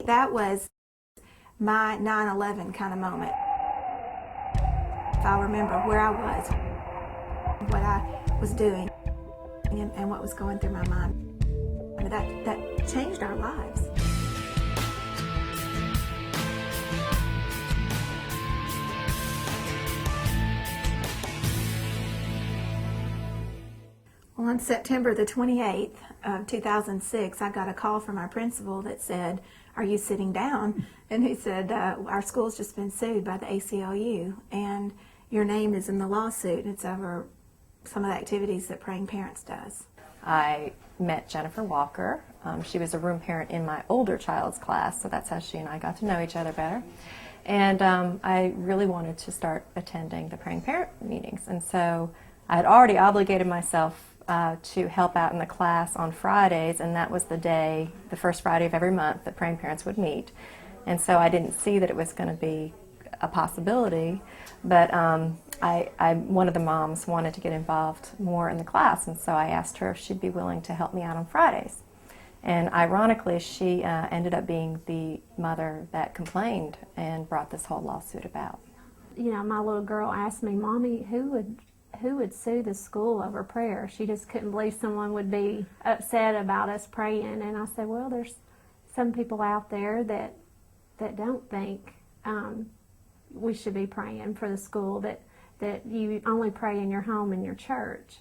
That was my 9/11 kind of moment. If I remember where I was, what I was doing, and what was going through my mind, I mean, that changed our lives. Well, on September the 28th of 2006, I got a call from our principal that said, "Are you sitting down?" And he said, "Our school's just been sued by the ACLU, and your name is in the lawsuit. It's over some of the activities that Praying Parents does." I met Jennifer Walker. She was a room parent in my older child's class, so that's how she and I got to know each other better. And I really wanted to start attending the Praying Parent meetings, and so I had already obligated myself to help out in the class on Fridays, and that was the day, the first Friday of every month, that Praying Parents would meet. And so I didn't see that it was going to be a possibility, but one of the moms wanted to get involved more in the class, and so I asked her if she'd be willing to help me out on Fridays. And ironically, she ended up being the mother that complained and brought this whole lawsuit about. You know, my little girl asked me, "Mommy, who would sue the school over prayer?" She just couldn't believe someone would be upset about us praying. And I said, well, there's some people out there that don't think we should be praying for the school, that you only pray in your home and your church.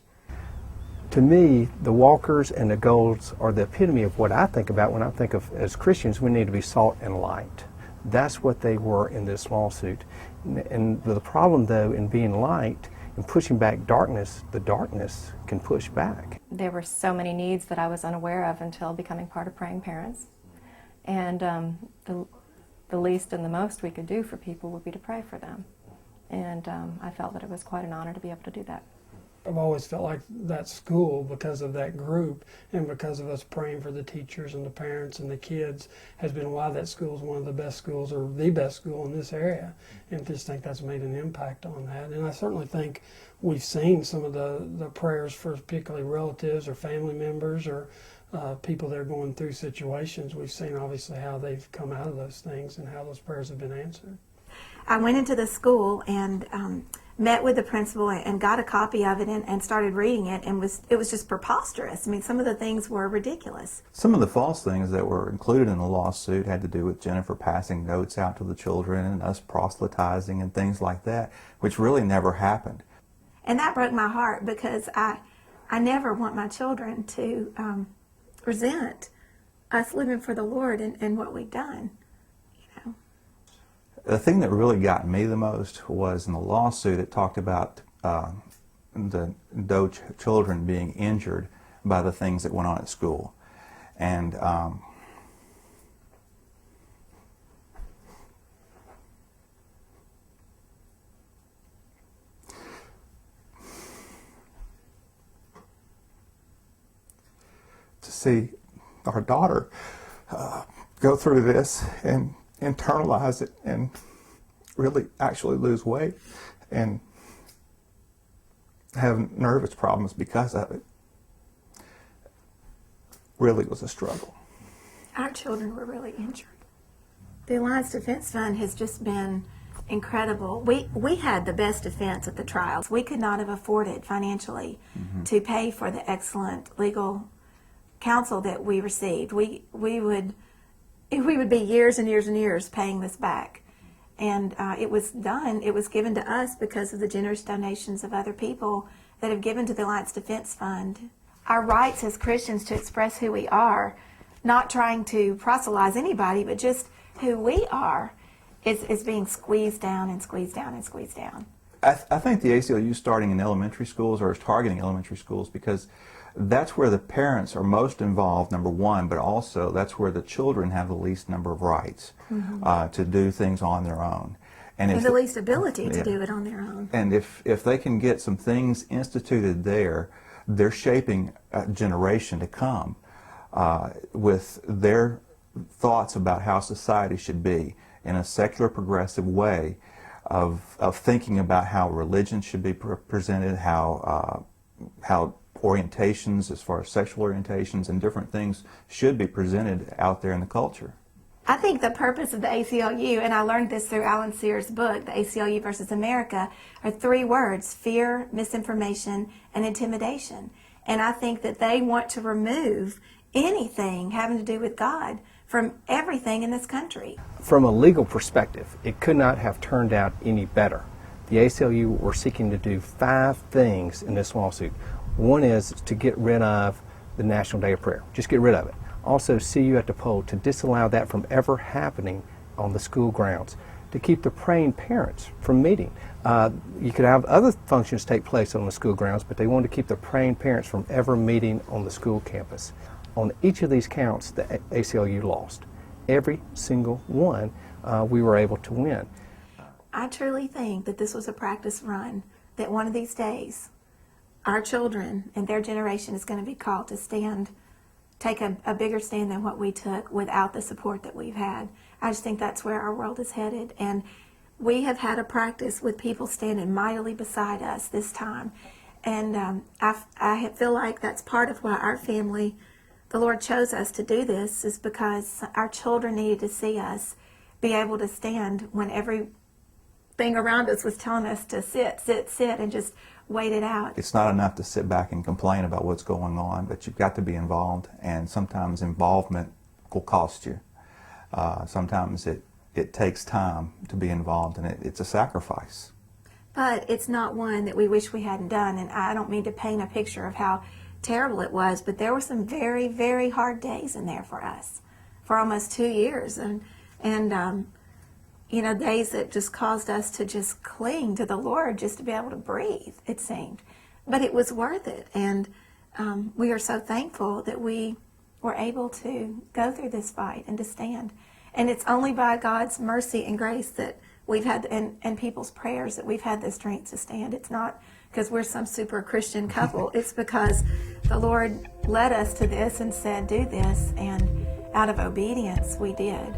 To me, the Walkers and the Golds are the epitome of what I think about when I think of, as Christians, we need to be salt and light. That's what they were in this lawsuit. And the problem, though, in being light and pushing back darkness, the darkness can push back. There were so many needs that I was unaware of until becoming part of Praying Parents. And the least and the most we could do for people would be to pray for them. And I felt that it was quite an honor to be able to do that. I've always felt like that school, because of that group and because of us praying for the teachers and the parents and the kids, has been why that school is one of the best schools, or the best school in this area. And I just think that's made an impact on that. And I certainly think we've seen some of the prayers for particularly relatives or family members or people that are going through situations. We've seen obviously how they've come out of those things and how those prayers have been answered. I went into the school and met with the principal and got a copy of it and started reading it, and it was just preposterous. I mean, some of the things were ridiculous. Some of the false things that were included in the lawsuit had to do with Jennifer passing notes out to the children and us proselytizing and things like that, which really never happened. And that broke my heart, because I never want my children to resent us living for the Lord and what we've done. The thing that really got me the most was in the lawsuit, it talked about the Doe children being injured by the things that went on at school. And to see our daughter go through this and internalize it and really actually lose weight and have nervous problems because of it really was a struggle. Our children were really injured. The Alliance Defense Fund has just been incredible. We had the best defense at the trials. We could not have afforded financially to pay for the excellent legal counsel that we received. We would be years and years and years paying this back. And it was given to us because of the generous donations of other people that have given to the Alliance Defense Fund. Our rights as Christians to express who we are, not trying to proselytize anybody, but just who we are, is being squeezed down and squeezed down and squeezed down. I think the ACLU starting in elementary schools, or is targeting elementary schools, because that's where the parents are most involved, number one, but also that's where the children have the least number of rights to do things on their own. And the least ability to do it on their own. And if they can get some things instituted there, they're shaping a generation to come with their thoughts about how society should be in a secular, progressive way of thinking about how religion should be presented, how orientations as far as sexual orientations and different things should be presented out there in the culture. I think the purpose of the ACLU, and I learned this through Alan Sears' book, The ACLU versus America, are 3 words: fear, misinformation, and intimidation. And I think that they want to remove anything having to do with God from everything in this country. From a legal perspective, it could not have turned out any better. The ACLU were seeking to do 5 things in this lawsuit. One is to get rid of the National Day of Prayer. Just get rid of it. Also, see you at the poll, to disallow that from ever happening on the school grounds, to keep the praying parents from meeting. You could have other functions take place on the school grounds, but they wanted to keep the praying parents from ever meeting on the school campus. On each of these counts, the ACLU lost. Every single one we were able to win. I truly think that this was a practice run, that one of these days our children and their generation is going to be called to take a bigger stand than what we took without the support that we've had. I just think that's where our world is headed. And we have had a practice with people standing mightily beside us this time. And I feel like that's part of why our family, the Lord chose us to do this, is because our children needed to see us be able to stand when everything around us was telling us to sit, and just wait it out. It's not enough to sit back and complain about what's going on, but you've got to be involved, and sometimes involvement will cost you. Sometimes it takes time to be involved, and it's a sacrifice. But it's not one that we wish we hadn't done, and I don't mean to paint a picture of how terrible it was, but there were some very, very hard days in there for us for almost 2 years, and days that just caused us to just cling to the Lord just to be able to breathe, it seemed. But it was worth it, and we are so thankful that we were able to go through this fight and to stand. And it's only by God's mercy and grace that we've had, and people's prayers, that we've had the strength to stand. It's not because we're some super Christian couple. It's because the Lord led us to this and said, do this, and out of obedience we did.